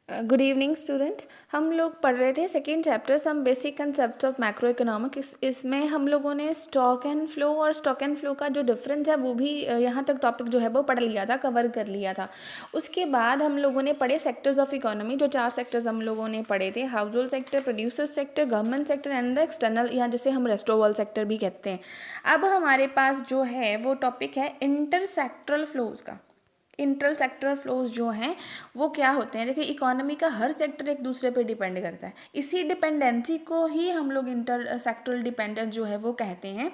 Good evening students. हम लोग पढ़ रहे थे second chapter some basic concept of macroeconomics. इसमें हम लोगों ने स्टॉक एंड फ्लो और स्टॉक एंड फ्लो का जो डिफरेंस है वो भी यहाँ तक टॉपिक जो है वो पढ़ लिया था, कवर कर लिया था। उसके बाद हम लोगों ने पढ़े सेक्टर्स ऑफ इकोनॉमी, जो 4 सेक्टर्स हम लोगों ने पढ़े थे, house hold sector, producer sector, government sector and the external, या जिसे हम रेस्ट ऑफ वर्ल्ड सेक्टर भी कहते हैं। अब हमारे पास जो है वो टॉपिक है इंटर सेक्टरल फ्लोज का। इंटर सेक्टरल फ्लोज जो हैं वो क्या होते हैं? देखिए, इकोनॉमी का हर सेक्टर एक दूसरे पे डिपेंड करता है। इसी डिपेंडेंसी को ही हम लोग इंटर सेक्टरल डिपेंडेंस जो है वो कहते हैं।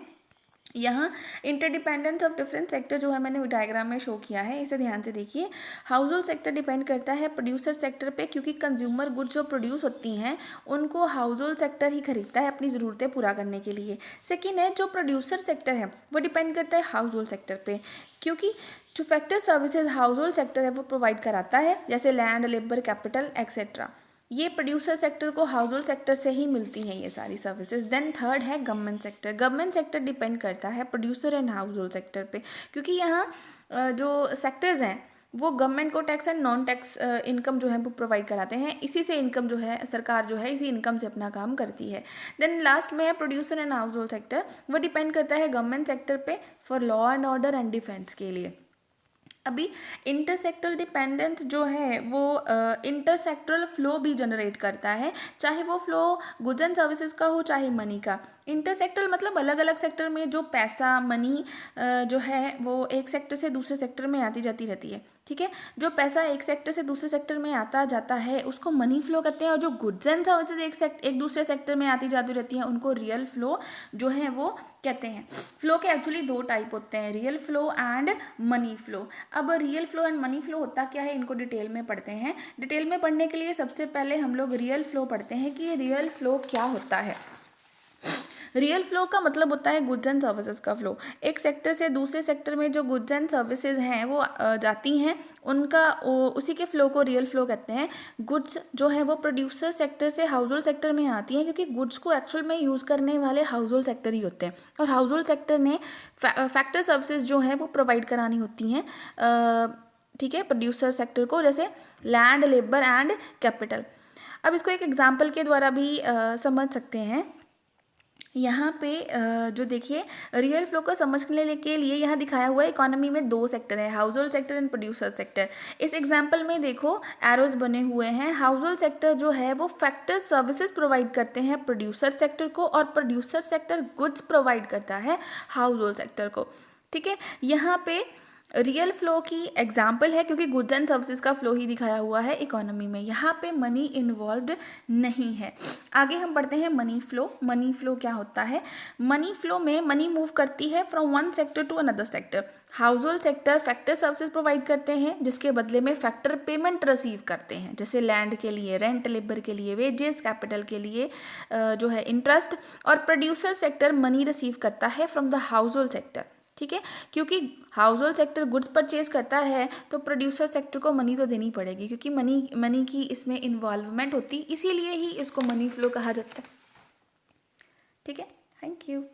यहाँ इंटरडिपेंडेंस ऑफ डिफरेंट सेक्टर जो है मैंने डायग्राम में शो किया है, इसे ध्यान से देखिए। हाउस होल्ड सेक्टर डिपेंड करता है प्रोड्यूसर सेक्टर पे, क्योंकि कंज्यूमर गुड्स जो प्रोड्यूस होती हैं उनको हाउस होल्ड सेक्टर ही खरीदता है अपनी ज़रूरतें पूरा करने के लिए। सेकेंड है, जो प्रोड्यूसर सेक्टर है वो डिपेंड करता है हाउस होल्ड सेक्टर पे, क्योंकि जो factor services house hold sector है वो प्रोवाइड कराता है, जैसे लैंड, लेबर, कैपिटल एक्सेट्रा। ये प्रोड्यूसर सेक्टर को हाउस होल्ड सेक्टर से ही मिलती हैं ये सारी सर्विसेज। देन थर्ड है government sector. Government sector depend करता है producer and house hold sector पे, क्योंकि यहाँ जो सेक्टर्स हैं वो गवर्नमेंट को tax and non tax income जो है वो प्रोवाइड कराते हैं। इसी से इनकम जो है सरकार जो है इसी इनकम से अपना काम करती है। देन लास्ट में है producer and house hold sector. वो डिपेंड करता है गवर्नमेंट सेक्टर पे for law and order and defence के लिए। अभी इंटरसेक्टरल डिपेंडेंस जो है वो इंटरसेक्टरल फ्लो भी जनरेट करता है, चाहे वो फ्लो गुड्स एंड सर्विसेज का हो चाहे मनी का। इंटरसेक्टरल मतलब अलग अलग सेक्टर में जो पैसा, मनी जो है वो एक सेक्टर से दूसरे सेक्टर में आती जाती रहती है। ठीक है, जो पैसा एक सेक्टर से दूसरे सेक्टर में आता जाता है उसको मनी फ्लो कहते हैं, और जो गुड्स एंड सर्विसेज एक दूसरे सेक्टर में आती जाती रहती हैं उनको रियल फ्लो जो है वो कहते हैं। फ्लो के एक्चुअली 2 टाइप होते हैं, real flow and money flow. अब real flow and money flow होता क्या है, इनको डिटेल में पढ़ते हैं। डिटेल में पढ़ने के लिए सबसे पहले हम लोग रियल फ्लो पढ़ते हैं कि रियल फ्लो क्या होता है। रियल फ्लो का मतलब होता है गुड्स एंड सर्विसेज का फ्लो। एक सेक्टर से दूसरे सेक्टर में जो गुड्स एंड सर्विसेज हैं वो जाती हैं, उनका उसी के फ्लो को रियल फ्लो कहते हैं। गुड्स जो है वो प्रोड्यूसर सेक्टर से हाउस होल्ड सेक्टर में आती हैं, क्योंकि गुड्स को एक्चुअल में यूज़ करने वाले हाउस होल्ड सेक्टर ही होते हैं, और हाउस होल्ड सेक्टर ने फैक्टर सर्विसेज जो हैं वो प्रोवाइड करानी होती हैं, ठीक है, प्रोड्यूसर सेक्टर को, जैसे लैंड, लेबर एंड कैपिटल। अब इसको एक एग्जाम्पल के द्वारा भी समझ सकते हैं। यहाँ पे जो देखिए रियल फ्लो को समझने के लिए यहाँ दिखाया हुआ है इकोनॉमी में 2 सेक्टर है, house hold sector and producer sector. इस एग्जाम्पल में देखो एरोज बने हुए हैं। हाउस होल्ड सेक्टर जो है वो फैक्टर सर्विसेज प्रोवाइड करते हैं प्रोड्यूसर सेक्टर को, और प्रोड्यूसर सेक्टर गुड्स प्रोवाइड करता है हाउस होल्ड सेक्टर को। ठीक है, यहाँ पे रियल फ्लो की एग्जाम्पल है, क्योंकि गुड्स एंड सर्विसेज का फ्लो ही दिखाया हुआ है इकोनॉमी में, यहाँ पे मनी इन्वॉल्व्ड नहीं है। आगे हम पढ़ते हैं मनी फ्लो। मनी फ्लो क्या होता है? मनी फ्लो में मनी मूव करती है from one sector to another sector. Household sector factor services provide करते हैं, जिसके बदले में फैक्टर पेमेंट रिसीव करते हैं, जैसे लैंड के लिए रेंट, लेबर के लिए वेजेस, कैपिटल के लिए जो है इंटरेस्ट। और प्रोड्यूसर सेक्टर मनी रिसीव करता है from the house hold sector. ठीक है, क्योंकि house hold sector goods purchase करता है तो प्रोड्यूसर सेक्टर को मनी तो देनी पड़ेगी, क्योंकि मनी की इसमें इन्वॉल्वमेंट होती, इसीलिए ही इसको मनी फ्लो कहा जाता है। ठीक है, थैंक यू।